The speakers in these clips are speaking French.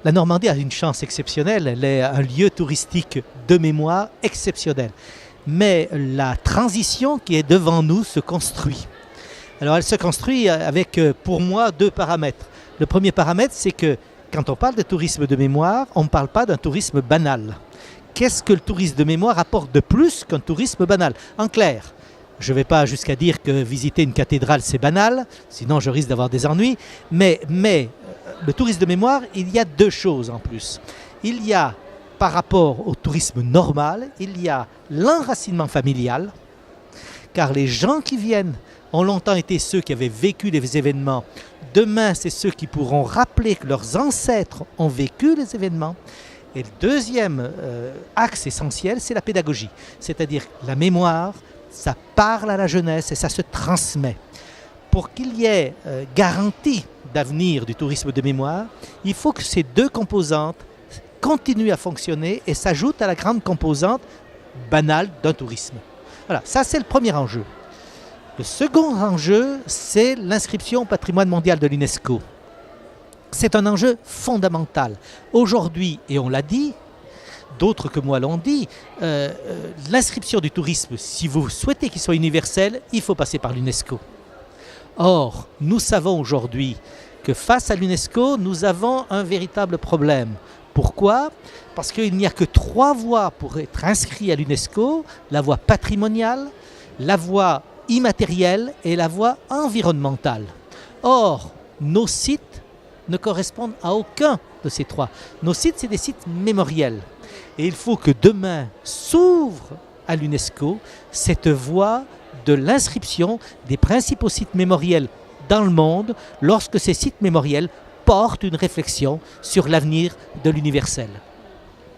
La Normandie a une chance exceptionnelle, elle est un lieu touristique de mémoire exceptionnel. Mais la transition qui est devant nous se construit. Alors elle se construit avec, pour moi, deux paramètres. Le premier paramètre, c'est que quand on parle de tourisme de mémoire, on ne parle pas d'un tourisme banal. Qu'est-ce que le tourisme de mémoire apporte de plus qu'un tourisme banal? En clair, je ne vais pas jusqu'à dire que visiter une cathédrale, c'est banal, sinon je risque d'avoir des ennuis, mais le tourisme de mémoire, il y a deux choses en plus. Il y a, par rapport au tourisme normal, il y a l'enracinement familial, car les gens qui viennent ont longtemps été ceux qui avaient vécu les événements. Demain, c'est ceux qui pourront rappeler que leurs ancêtres ont vécu les événements. Et le deuxième axe essentiel, c'est la pédagogie. C'est-à-dire la mémoire, ça parle à la jeunesse et ça se transmet. Pour qu'il y ait garantie d'avenir du tourisme de mémoire, il faut que ces deux composantes continuent à fonctionner et s'ajoutent à la grande composante banale d'un tourisme. Voilà, ça c'est le premier enjeu. Le second enjeu, c'est l'inscription au patrimoine mondial de l'UNESCO. C'est un enjeu fondamental. Aujourd'hui, et on l'a dit, d'autres que moi l'ont dit, l'inscription du tourisme, si vous souhaitez qu'il soit universel, il faut passer par l'UNESCO. Or, nous savons aujourd'hui que face à l'UNESCO, nous avons un véritable problème. Pourquoi? Parce qu'il n'y a que 3 voies pour être inscrit à l'UNESCO, la voie patrimoniale, la voie immatérielle et la voie environnementale. Or, nos sites ne correspondent à aucun de ces 3. Nos sites, c'est des sites mémoriels. Et il faut que demain s'ouvre à l'UNESCO cette voie de l'inscription des principaux sites mémoriels dans le monde lorsque ces sites mémoriels portent une réflexion sur l'avenir de l'universel.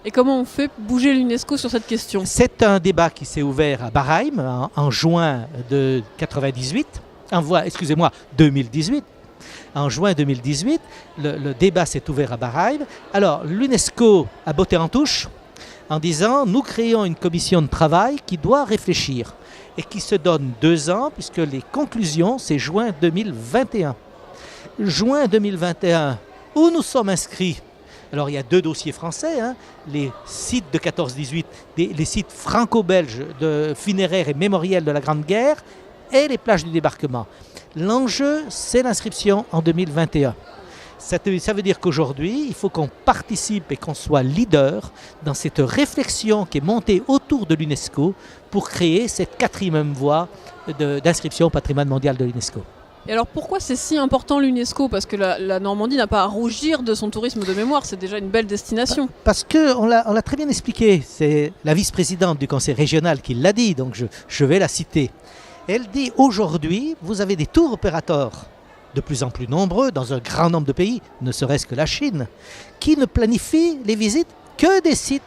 Et comment on fait bouger l'UNESCO sur cette question? C'est un débat qui s'est ouvert à Bahreïn en juin de 2018. En juin 2018, le débat s'est ouvert à Bahreïn. Alors l'UNESCO a botté en touche en disant nous créons une commission de travail qui doit réfléchir et qui se donne 2 ans puisque les conclusions c'est juin 2021. Juin 2021, où nous sommes inscrits. Alors il y a 2 dossiers français, les sites de 14-18, les sites franco-belges de funéraires et mémoriels de la Grande Guerre et les plages du débarquement. L'enjeu, c'est l'inscription en 2021. Ça veut dire qu'aujourd'hui, il faut qu'on participe et qu'on soit leader dans cette réflexion qui est montée autour de l'UNESCO pour créer cette 4e voie d'inscription au patrimoine mondial de l'UNESCO. Et alors pourquoi c'est si important l'UNESCO? Parce que la Normandie n'a pas à rougir de son tourisme de mémoire, c'est déjà une belle destination. Parce qu'on l'a très bien expliqué, c'est la vice-présidente du conseil régional qui l'a dit, donc je vais la citer. Elle dit aujourd'hui, vous avez des tours opérateurs de plus en plus nombreux dans un grand nombre de pays, ne serait-ce que la Chine, qui ne planifient les visites que des sites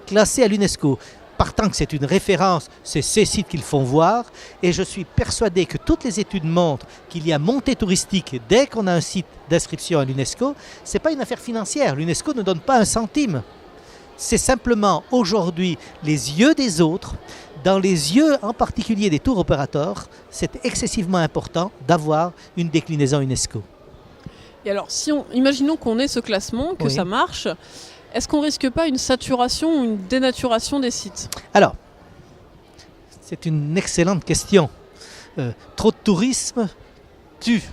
classés à l'UNESCO. Partant que c'est une référence, c'est ces sites qu'ils font voir et je suis persuadé que toutes les études montrent qu'il y a montée touristique dès qu'on a un site d'inscription à l'UNESCO. Ce n'est pas une affaire financière, l'UNESCO ne donne pas un centime. C'est simplement aujourd'hui les yeux des autres, dans les yeux en particulier des tours opérateurs, c'est excessivement important d'avoir une déclinaison UNESCO. Et alors, imaginons qu'on ait ce classement, que ça marche, est-ce qu'on ne risque pas une saturation ou une dénaturation des sites? Alors, c'est une excellente question. Trop de tourisme tue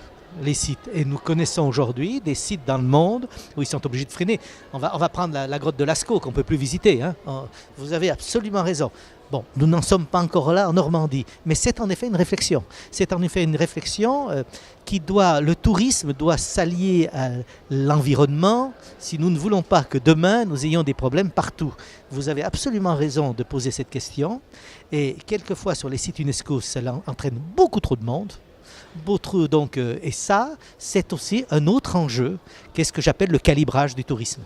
les sites. Et nous connaissons aujourd'hui des sites dans le monde où ils sont obligés de freiner. On va prendre la grotte de Lascaux qu'on ne peut plus visiter. Vous avez absolument raison. Bon, nous n'en sommes pas encore là en Normandie, mais c'est en effet une réflexion. C'est en effet une réflexion le tourisme doit s'allier à l'environnement si nous ne voulons pas que demain nous ayons des problèmes partout. Vous avez absolument raison de poser cette question et quelquefois sur les sites UNESCO, cela entraîne beaucoup trop de monde. Et ça, c'est aussi un autre enjeu, qu'est-ce que j'appelle le calibrage du tourisme.